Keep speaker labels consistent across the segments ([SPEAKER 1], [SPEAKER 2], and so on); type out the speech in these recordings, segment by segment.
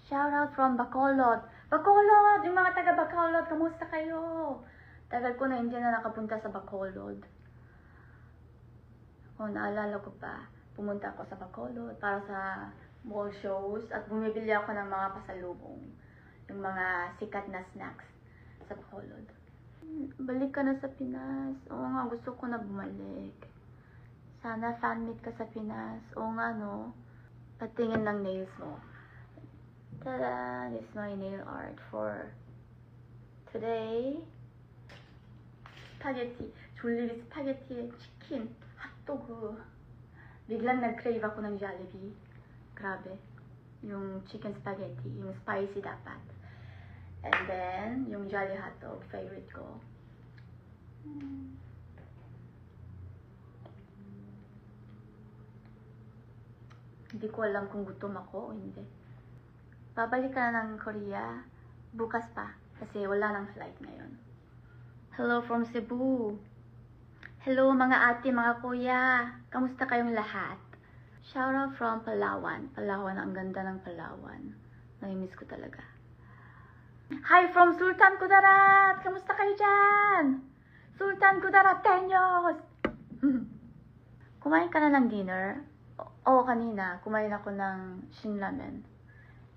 [SPEAKER 1] Shout out from Bacolod. Bacolod! Yung mga taga Bacolod, kamusta kayo? Tagal ko na hindi na nakapunta sa Bacolod. O, naalala ko pa, pumunta ako sa Bacolod para sa mall shows at bumibili ako ng mga pasalubong. Yung mga sikat na snacks sa Bacolod. Balik ka na sa Pinas. Oo nga, gusto ko na bumalik. Sana fan meet ka sa Pinas. Oo nga, no? Patingin ng nails mo. Tada! This is my nail art for today. 스파게티. 졸리비 스파게티에 치킨, 핫도그. Biglang nag-crave ako ng Jollibee. Grabe. Yung chicken spaghetti. Yung spicy dapat. And then, yung Jolly hotdog. Favorite ko. Hindi ko alam kung gutom ako o hindi. Babalik ka na ng Korea. Bukas pa. Kasi wala nang flight ngayon. Hello from Cebu. Hello mga ate, mga kuya. Kamusta kayong lahat? Shoutout from Palawan. Palawan, ang ganda ng Palawan. Nami-miss ko talaga. Hi from Sultan Kudarat! Kamusta kayo dyan? Sultan Kudarat, Tenyos! Kumain ka na ng dinner? Oo, kanina. Kumain ako ng shinramen.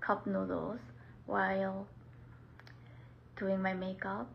[SPEAKER 1] Cup noodles while doing my makeup.